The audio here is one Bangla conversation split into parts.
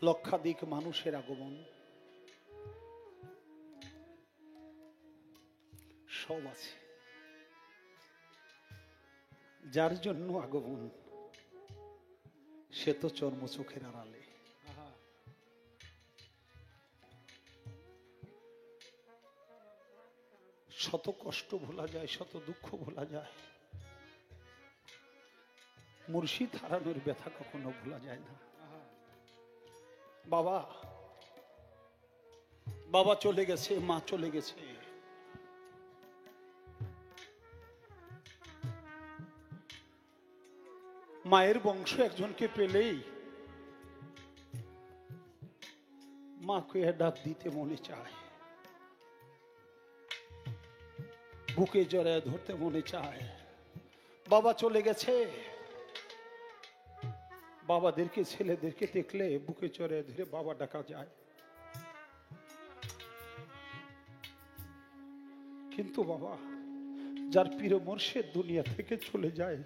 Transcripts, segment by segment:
লক্ষাধিক মানুষের আগমন, সব আছে। যার জন্য আগমন সে তো চর্মচোখের আড়ালে। শত কষ্ট ভোলা যায়, শত দুঃখ ভোলা যায়, মুর্শিদ হারানোর ব্যথা কখনো ভোলা যায় না। বাবা বাবা চলে গেছে, মা চলে গেছে, মায়ের বংশ একজনকে পেলেই মাকে ডাক দিতে মনে চায়, বুকে জড়ায় ধরতে মনে চায়। বাবা চলে গেছে, বাবাদেরকে ছেলেদেরকে দেখলে বুকে জড়ায় ধরে বাবা ডাকা যায়। কিন্তু বাবা যার প্রিয় মুর্শিদ দুনিয়া থেকে চলে যায়,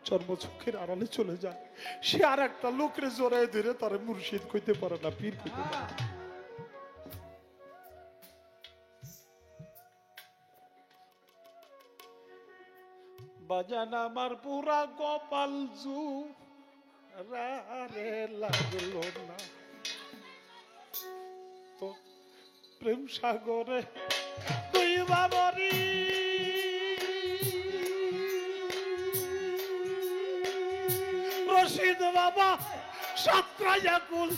চর্মচক্ষের আড়ালে চলে যায়, সে আর একটা লোকের জড়ায় ধরে তার মুর্শিদ কইতে পারে না, পীর কইতে পারে না। বাজান আমার পুরা কপাল জুড়ে লাগলো না, তো প্রেম সাগরে তুই বাবরি রশিদ বাবা সাতরায়াকুল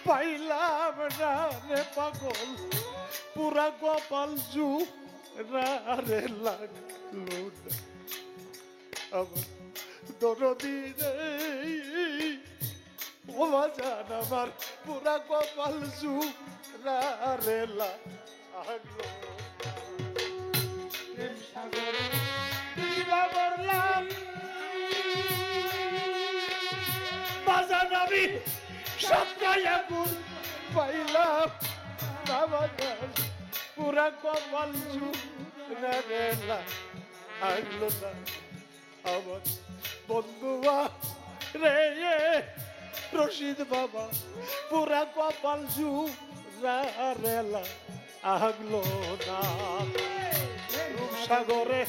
পাইলাম না রে পাগল, পুরা কপাল জুড়ে লাগলো না। আমার দরদি রে ও বাজান আমার পুরা কপাল জুড়ে লাগলো, প্রেম সাগরে দিবা বললাম বাজান আমি সাতরায়াকুল পাইলাম না বাজান, পুরা কপাল জুড়ে লাগলো না। আমার বন্ধুয়া রে রশিদ বাবা পুরা কপাল জুড়ে লাগলো না, রূপসাগরে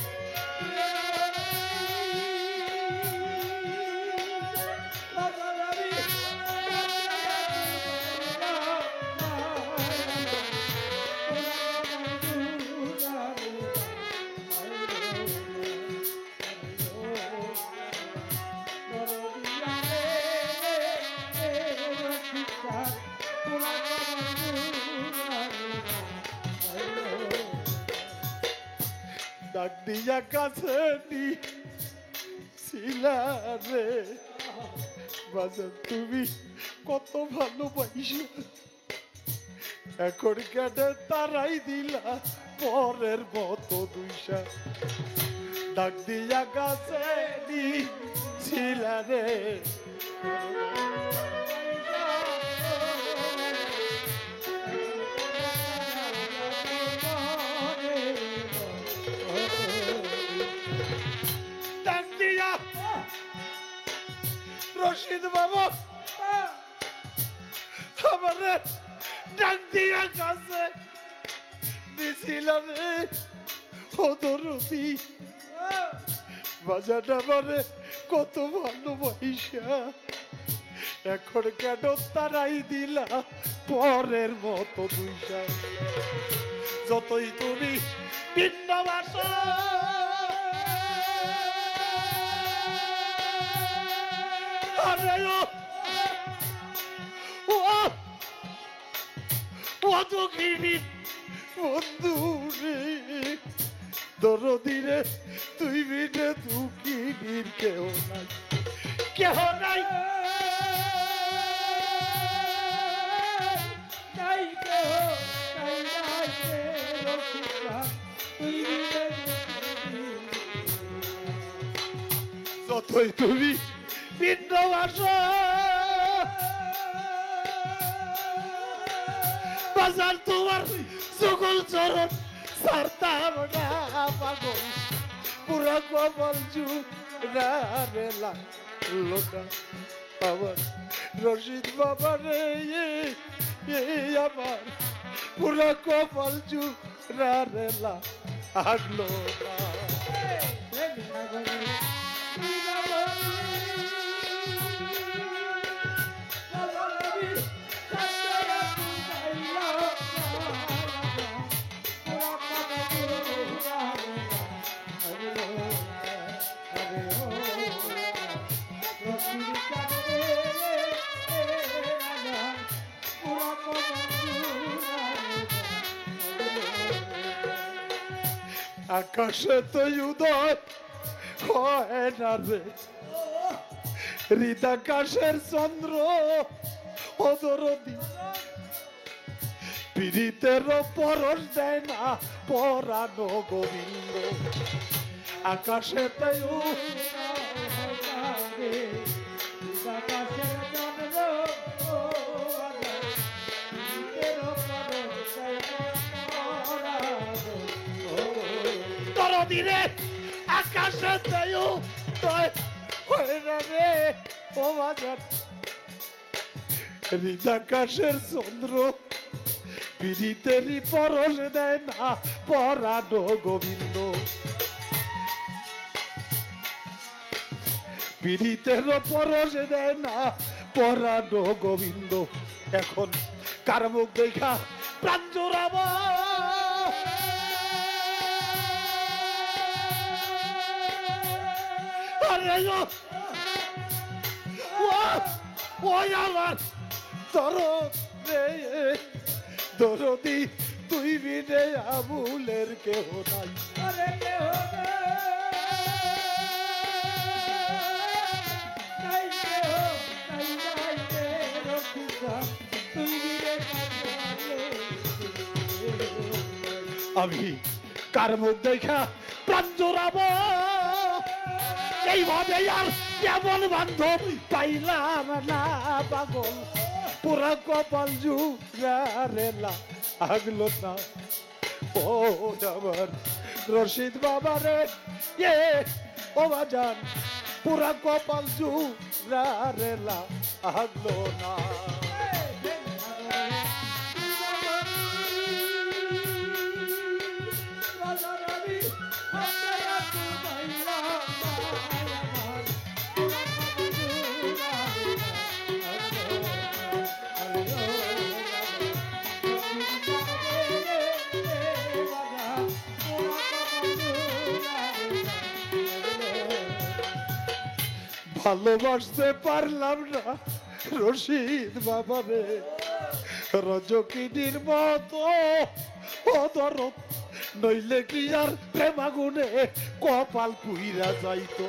ডাক দিয়া কাছে ছিলা রে বাজান, তুমি কত ভালোবাসা, এখন কেটে তারাই দিলা পরের মতো দুইশা। ডাক দিয়া কাছে ছিলা রে রশিদ বাবা আমার ডাক দিয়া কাছে দিছিলাম রে ও দরদি বাজান আমারে কত ভালোবাসা, এখন কেন তারাই দিলা পরের মতো দুইশা। যতই তুমি ভিন্ন ভাষা বন্ধু রে দরদি রে তুই বিনে দুঃখিনীর কেউ নাই, কেহ নাই যতই তুমি ভিন্ন ভাষা বাজার তোমার সকল চরণ সারতাম না পাগল, পুরা কপাল জুড়ে লাগলো না। আমার রশিদ বাবা রে আমার পুরা কপাল জুড়া রেলা আগলো না আকাশে তো উদয় হয় না রে হৃদাকাশের চন্দ্র অদরদি পীড়িতের পরশ দেয় না পরানো গোবিন্দ আকাশে তো দিনে আকাশে রে ও বাজার হৃদাকাশের চন্দ্র পীড়িতেরই পরশ দেয় না পরানো গোবিন্দ পীড়িতের পরশ দেয় না পরানো গোবিন্দ এখন কার মুখ দেখা প্রাণ জোড়াবো আমার দরদি তুই বিনে আবুলের কেহ নাই আমি কার মুখ দেখা প্রাণ জোড়াবো এইভাবে আর কেমন বান্ধব পাইলাম না পাগল পুরা কপাল জুড়া রেলা আগলো না ও আমার রশিদ বাবা রে ও বাজান পুরা কপাল জুড়া রেলা আগলো না ভালোবাসতে পারলাম না রশিদ বাবা রে রজকিনীর মতো অদরদ নইলে কি আর প্রেমাগুনে কপাল পুইরা যাইতো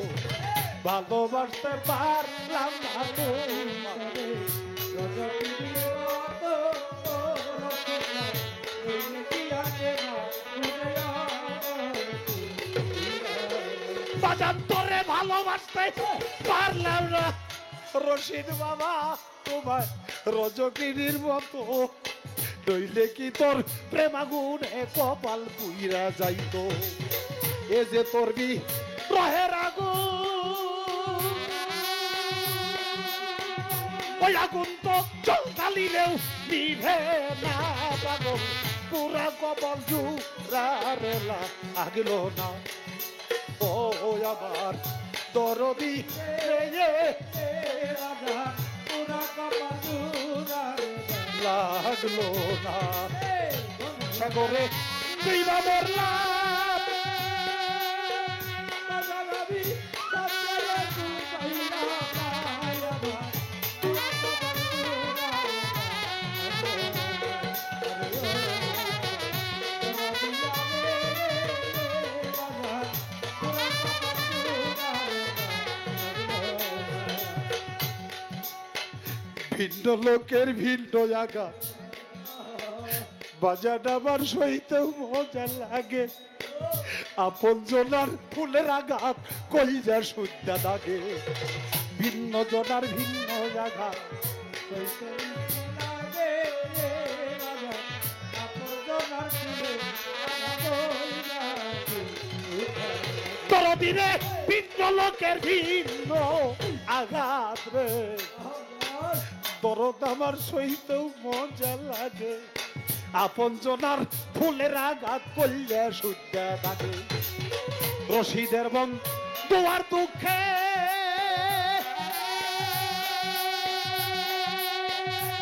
ভালোবাসতে পারলাম না তোমারে রজকিনীর মতো নইলে কি আর বাজান তোরে ভালোবাসতে পারলাম না রশিদ বাবা তোমার রজকিনীর মতো নইলে কি তোর প্রেমাগুনে কপাল পুইরা যাইতো এ যে তোর বি রহের আগুন ওই আগুন তো জল ঢালিলেও নিভে না পাগল পুরা কপাল জুড়া রেলা আগলো না ও আমার দরদি লাগলো না সাগরে তুইবা মরলাম ভিন্ন লোকের ভিন্ন জায়গা বাজার আমার সইতেও মজা লাগে আপন জনার ফুলের আঘাত কলিজা সুদ্ধা লাগে ভিন্ন জনার ভিন্ন জায়গা তোর দিনে ভিন্ন লোকের ভিন্ন আঘাত রে দরদ আমার সইতেও মজা লাগে আপন জনার ফুলের আঘাত করলে সুদ্ধা থাকে রশিদের বন দুয়ার দুঃখে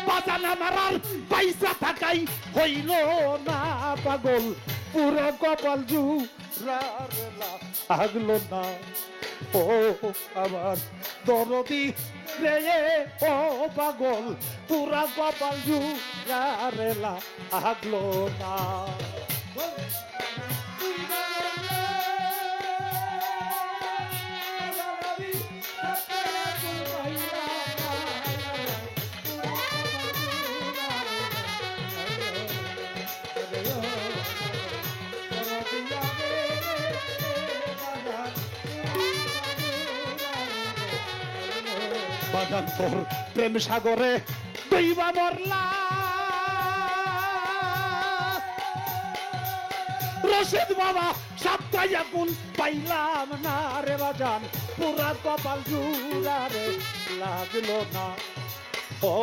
বাজান আমার আর পয়সা থাকাই হইল না পাগল পুরা কপাল জুড়ারেলা আগলো না ও আমার দরদি রে ও পাগল পুরা কপাল জুড়ারেলা আগলো না বাজান তোর প্রেম সাগরে দইবা মরলা রশিদ বাবা সবটাই এখন পাইলাম না রে বাজান পুরা কপাল জুড়ারে লাগলো না ও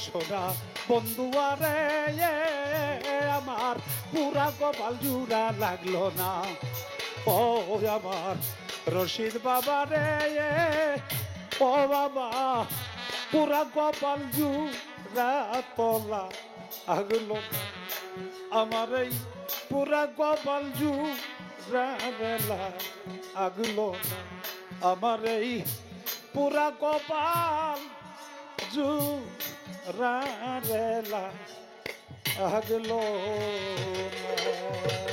সোনা বন্ধুয়ারে আমার পুরা কপাল জুড়া লাগলো না ও আমার রশিদ বাবা রে ও বাবা পুরা কপাল জুড়া তলা আগলো না আমার এই পুরা কপাল জুড়া আগলো না আমার এই পুরা কপাল জুড়া আগলো না